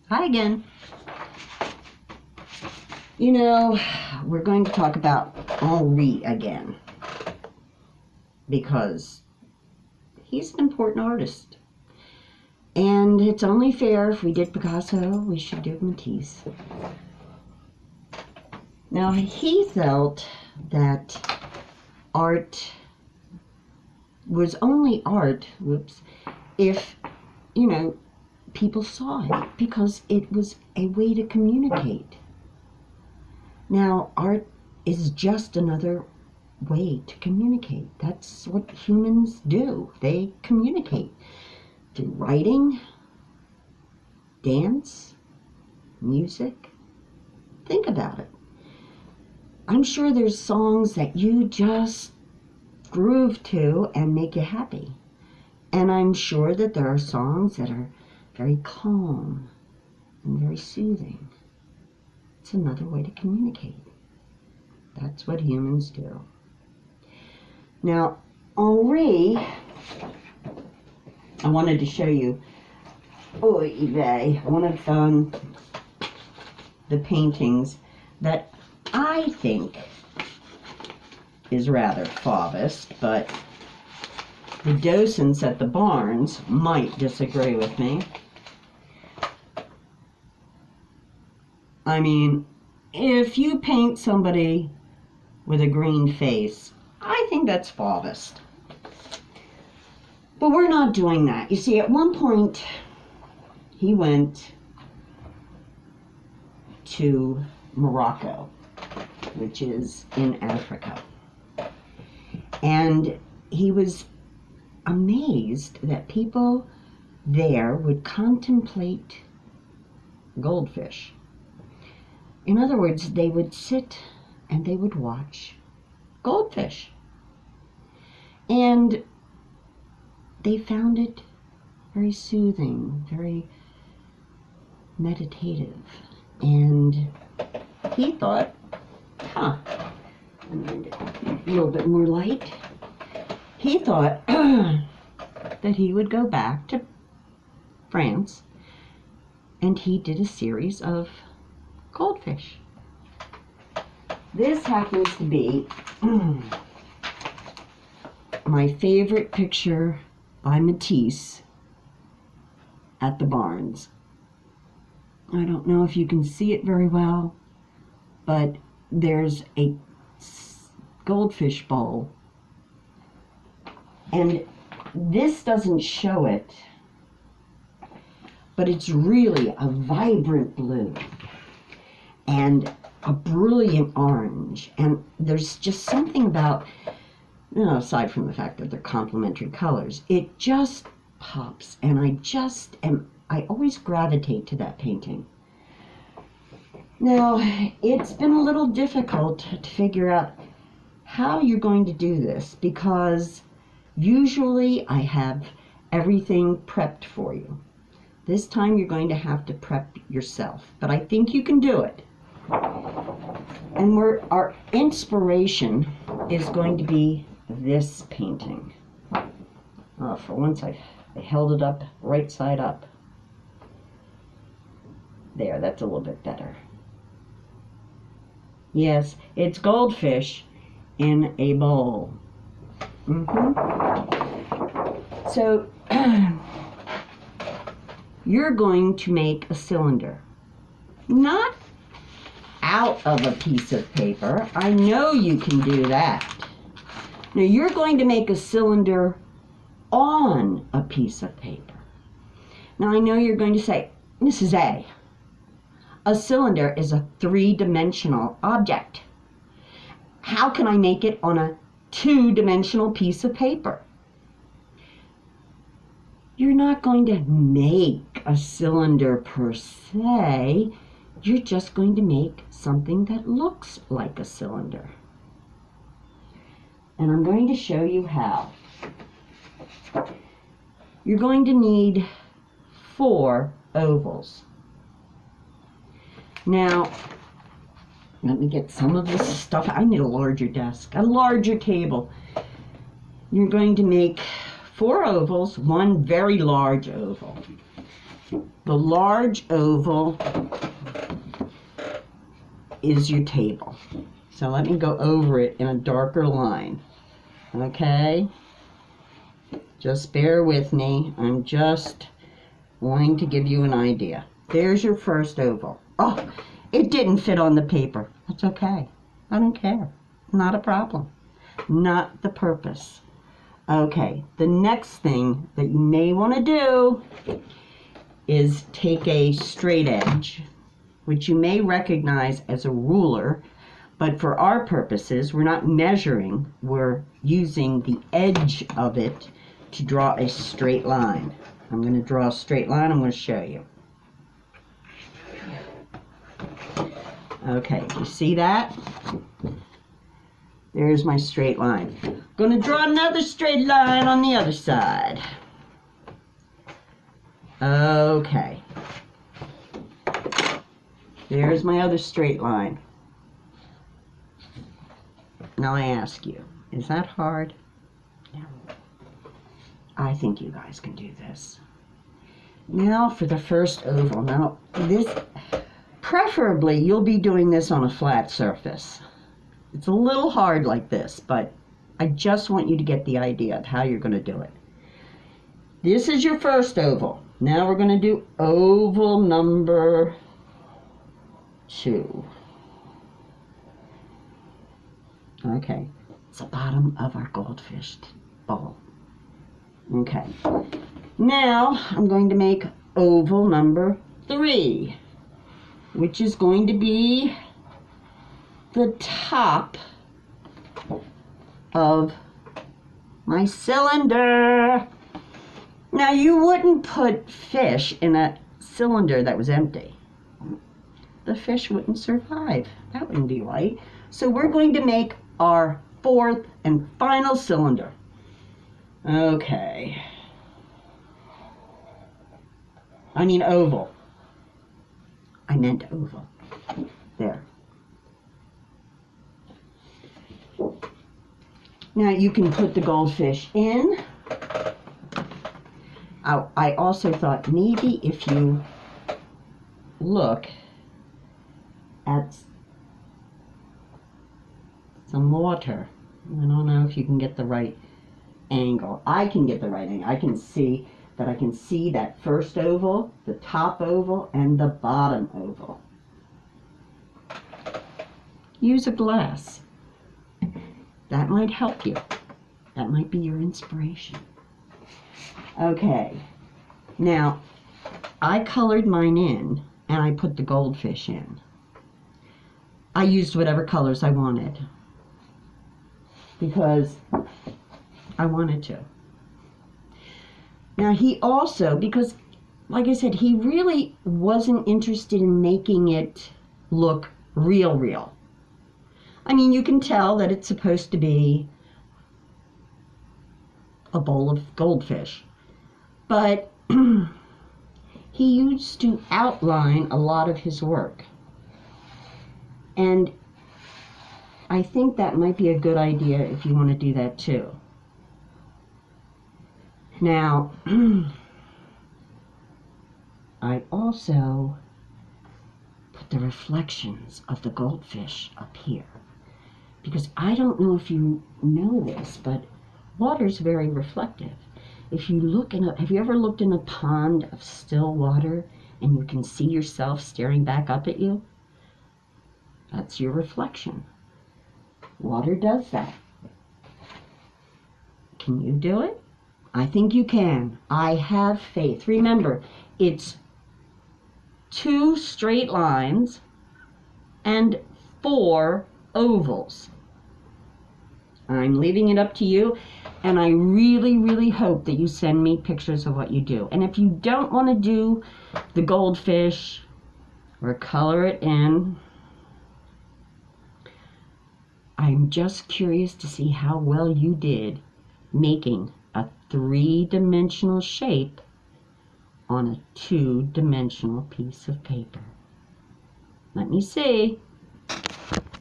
Hi again. You know, we're going to talk about Henri again because he's an important artist. And it's only fair if we did Picasso, we should do Matisse. Now, he felt that art was only art, if, people saw it because it was a way to communicate. Now, art is just another way to communicate. That's what humans do. They communicate through writing, dance, music. Think about it. I'm sure there's songs that you just groove to and make you happy. And I'm sure that there are songs that are very calm and very soothing. It's another way to communicate. That's what humans do. Now, Henri, I wanted to show you, one of the paintings that I think is rather Fauvist, but the docents at the Barnes might disagree with me. I mean, if you paint somebody with a green face, I think that's Fauvist. But we're not doing that. You see, at one point, he went to Morocco, which is in Africa. And he was amazed that people there would contemplate goldfish. In other words, they would sit and they would watch goldfish. And they found it very soothing, very meditative. And he thought, a little bit more light. He thought that he would go back to France, and he did a series of goldfish. This happens to be my favorite picture by Matisse at the Barnes. I don't know if you can see it very well, but there's a goldfish bowl, and this doesn't show it, but it's really a vibrant blue and a brilliant orange, and there's just something about, aside from the fact that they're complementary colors, it just pops, and I always gravitate to that painting. Now, it's been a little difficult to figure out how you're going to do this, because usually I have everything prepped for you. This time you're going to have to prep yourself, but I think you can do it. And our inspiration is going to be this painting. For once I held it up right side up. There, that's a little bit better. Yes, it's goldfish in a bowl. So, you're going to make a cylinder. Not out of a piece of paper. I know you can do that. Now, you're going to make a cylinder on a piece of paper. Now, I know you're going to say, Mrs. A, a cylinder is a three-dimensional object. How can I make it on a two-dimensional piece of paper? You're not going to make a cylinder per se. You're just going to make something that looks like a cylinder. And I'm going to show you how. You're going to need 4 ovals. Now, let me get some of this stuff. I need a larger desk, a larger table. You're going to make 4 ovals, 1 very large oval. The large oval is your table. So let me go over it in a darker line. Okay? Just bear with me. I'm just wanting to give you an idea. There's your first oval. Oh, it didn't fit on the paper. That's okay. I don't care. Not a problem. Not the purpose. Okay, the next thing that you may want to do is take a straight edge, which you may recognize as a ruler, but for our purposes, we're not measuring. We're using the edge of it to draw a straight line. I'm going to draw a straight line. I'm going to show you. Okay, you see that? There's my straight line. I'm going to draw another straight line on the other side. Okay. There's my other straight line. Now I ask you, is that hard? No. I think you guys can do this. Now for the first oval. Now this, preferably you'll be doing this on a flat surface. It's a little hard like this, but I just want you to get the idea of how you're going to do it. This is your first oval. Now we're going to do oval number 2. Okay, it's the bottom of our goldfish bowl. Okay, now I'm going to make oval number 3, which is going to be the top of my cylinder. Now you wouldn't put fish in a cylinder that was empty. The fish wouldn't survive. That wouldn't be right. So we're going to make our 4th and final cylinder. Okay. I mean oval. I meant oval. There. Now you can put the goldfish in. I also thought maybe if you look at some water, I don't know if you can get the right angle. I can get the right angle. I can see that first oval, the top oval, and the bottom oval. Use a glass. That might help you. That might be your inspiration. Okay, now I colored mine in and I put the goldfish in. I used whatever colors I wanted because I wanted to. Now he also, because like I said, he really wasn't interested in making it look real. I mean, you can tell that it's supposed to be a bowl of goldfish. But he used to outline a lot of his work. And I think that might be a good idea if you want to do that too. Now, I also put the reflections of the goldfish up here. Because I don't know if you know this, but water's very reflective. If you look have you ever looked in a pond of still water and you can see yourself staring back up at you? That's your reflection. Water does that. Can you do it? I think you can. I have faith. Remember, it's 2 straight lines and 4 ovals. I'm leaving it up to you, and I really hope that you send me pictures of what you do. And if you don't want to do the goldfish or color it in, I'm just curious to see how well you did making a 3-dimensional shape on a 2-dimensional piece of paper. Let me see.